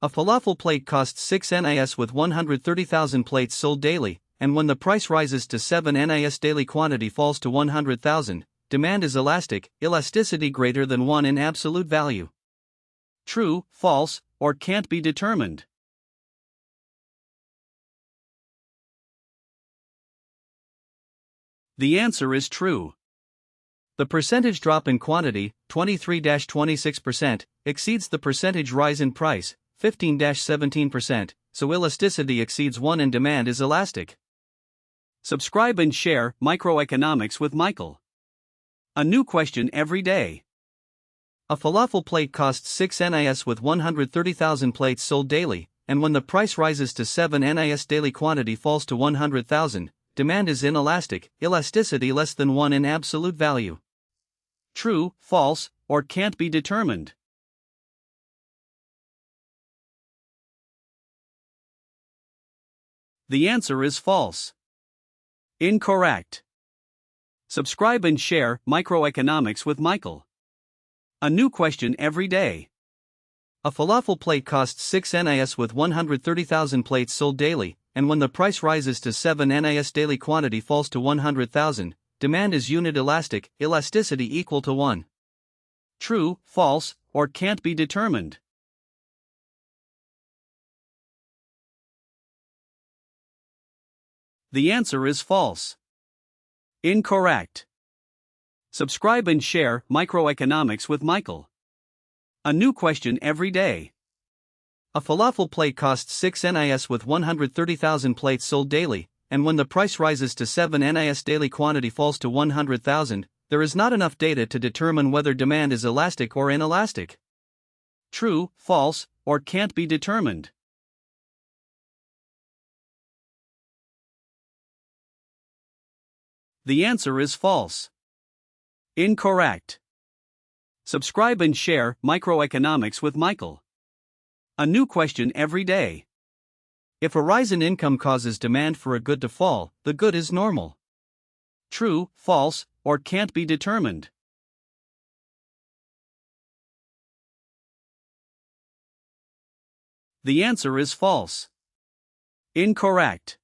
A falafel plate costs 6 NIS with 130,000 plates sold daily, and when the price rises to 7 NIS daily quantity falls to 100,000, demand is elastic, elasticity greater than 1 in absolute value. True, false, or can't be determined. The answer is true. The percentage drop in quantity, 23-26%, exceeds the percentage rise in price, 15-17%, so elasticity exceeds 1 and demand is elastic. Subscribe and share Microeconomics with Michael. A new question every day. A falafel plate costs 6 NIS with 130,000 plates sold daily, and when the price rises to 7 NIS daily quantity falls to 100,000, demand is inelastic, elasticity less than 1 in absolute value. True, false, or can't be determined. The answer is false. Incorrect. Subscribe and share Microeconomics with Michael. A new question every day. A falafel plate costs 6 NIS with 130,000 plates sold daily, and when the price rises to 7 NIS daily quantity falls to 100,000, demand is unit elastic, elasticity equal to 1. True, false, or can't be determined. The answer is false. Incorrect. Subscribe and share Microeconomics with Michael. A new question every day. A falafel plate costs 6 NIS with 130,000 plates sold daily, and when the price rises to 7 NIS daily quantity falls to 100,000, there is not enough data to determine whether demand is elastic or inelastic. True, false, or can't be determined. The answer is false. Incorrect. Subscribe and share Microeconomics with Michael. A new question every day. If a rise in income causes demand for a good to fall, the good is normal. True, false, or can't be determined. The answer is false. Incorrect.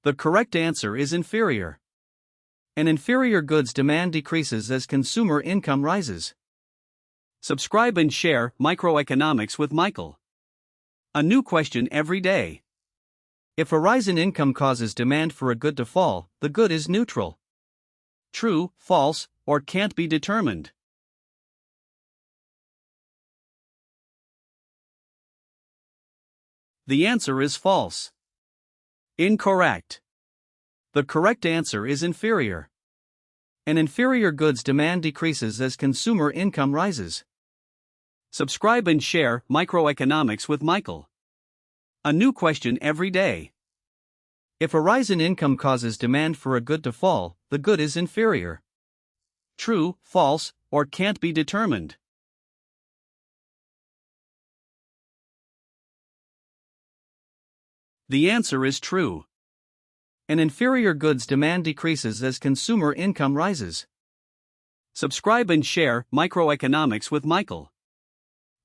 The correct answer is inferior. An inferior goods demand decreases as consumer income rises. Subscribe and share Microeconomics with Michael. A new question every day. If a rise in income causes demand for a good to fall, the good is neutral. True, false, or can't be determined. The answer is false. Incorrect. The correct answer is inferior. An inferior goods demand decreases as consumer income rises. Subscribe and share Microeconomics with Michael. A new question every day. If a rise in income causes demand for a good to fall, the good is inferior. True, false, or can't be determined. The answer is true. An inferior goods demand decreases as consumer income rises. Subscribe and share Microeconomics with Michael.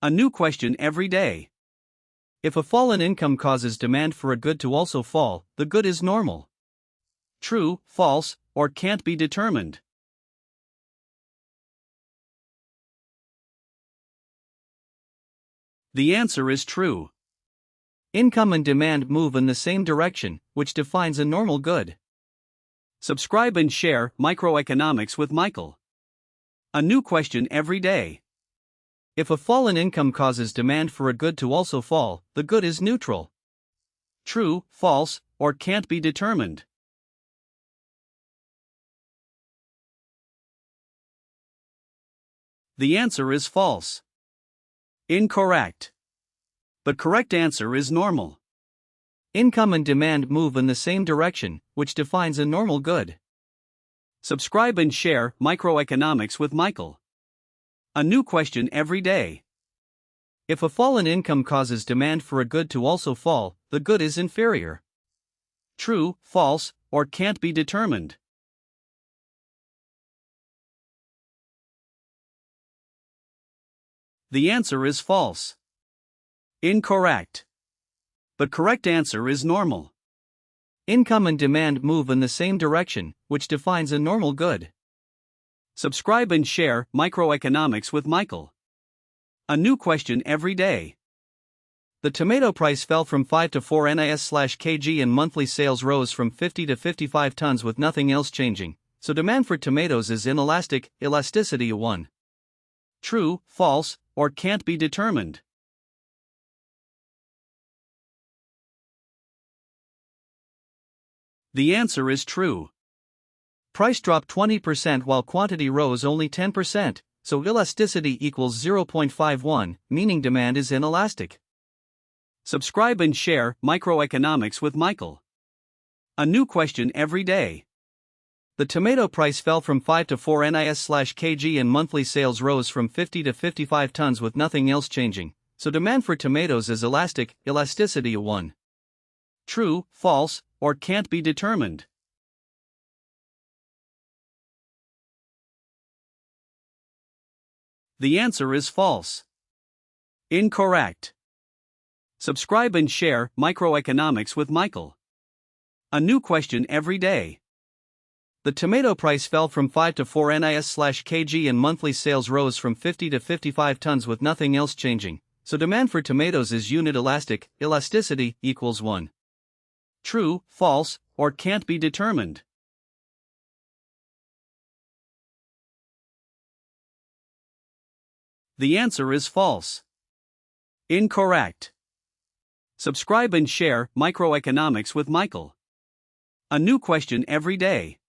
A new question every day. If a fall in income causes demand for a good to also fall, the good is normal. True, false, or can't be determined. The answer is true. Income and demand move in the same direction, which defines a normal good. Subscribe and share Microeconomics with Michael. A new question every day. If a fall in income causes demand for a good to also fall, the good is neutral. True, false, or can't be determined. The answer is false. Incorrect. The correct answer is normal. Income and demand move in the same direction, which defines a normal good. Subscribe and share Microeconomics with Michael. A new question every day. If a fall in income causes demand for a good to also fall, the good is inferior. True, false, or can't be determined. The answer is false. Incorrect. The correct answer is normal. Income and demand move in the same direction, which defines a normal good. Subscribe and share Microeconomics with Michael. A new question every day. The tomato price fell from 5 to 4 NIS/kg and monthly sales rose from 50 to 55 tons with nothing else changing, so demand for tomatoes is inelastic, elasticity 1. True, false, or can't be determined. The answer is true. Price dropped 20% while quantity rose only 10%, so elasticity equals 0.51, meaning demand is inelastic. Subscribe and share Microeconomics with Michael. A new question every day. The tomato price fell from 5 to 4 NIS/kg and monthly sales rose from 50 to 55 tons with nothing else changing, so demand for tomatoes is elastic, elasticity 1. True, false, or can't be determined. The answer is false. Incorrect. Subscribe and share Microeconomics with Michael. A new question every day. The tomato price fell from 5 to 4 NIS/kg and monthly sales rose from 50 to 55 tons with nothing else changing, so demand for tomatoes is unit elastic, elasticity equals 1. True, false, or can't be determined. The answer is false. Incorrect. Subscribe and share Microeconomics with Michael. A new question every day.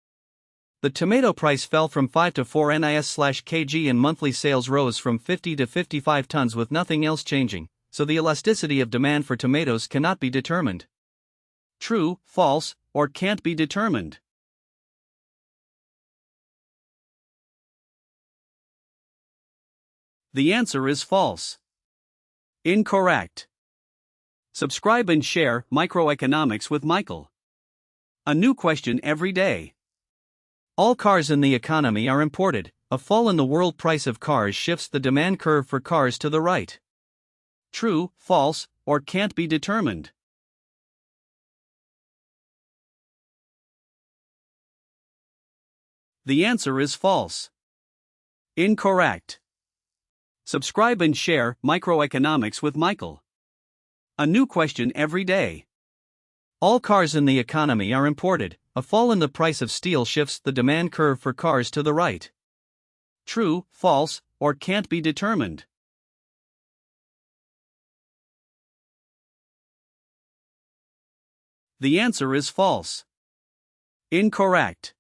The tomato price fell from 5 to 4 NIS/kg and monthly sales rose from 50 to 55 tons with nothing else changing, so the elasticity of demand for tomatoes cannot be determined. True, false, or can't be determined. The answer is false. Incorrect. Subscribe and share Microeconomics with Michael. A new question every day. All cars in the economy are imported. A fall in the world price of cars shifts the demand curve for cars to the right. True, false, or can't be determined. The answer is false. Incorrect. Subscribe and share Microeconomics with Michael. A new question every day. All cars in the economy are imported. A fall in the price of steel shifts the demand curve for cars to the right. True, false, or can't be determined. The answer is false. Incorrect.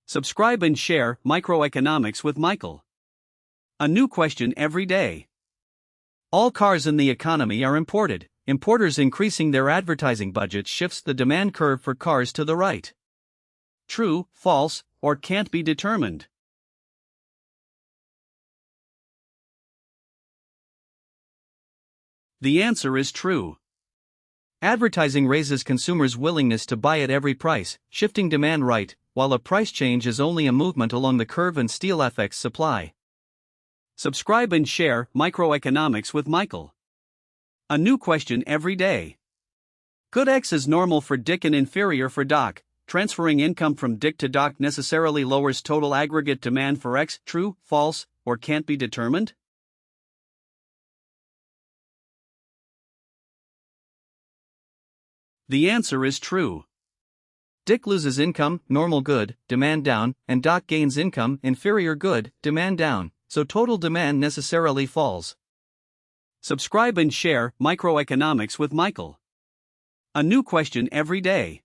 Subscribe and share Microeconomics with Michael. A new question every day. All cars in the economy are imported. Importers increasing their advertising budget shifts the demand curve for cars to the right. True, false, or can't be determined. The answer is true. Advertising raises consumers' willingness to buy at every price, shifting demand right, while a price change is only a movement along the curve and steel affects supply. Subscribe and share Microeconomics with Michael. A new question every day. Good X is normal for Dick and inferior for Doc. Transferring income from Dick to Doc necessarily lowers total aggregate demand for X. True, false, or can't be determined? The answer is true. Dick loses income, normal good, demand down, and Doc gains income, inferior good, demand down, so total demand necessarily falls. Subscribe and share Microeconomics with Michael. A new question every day.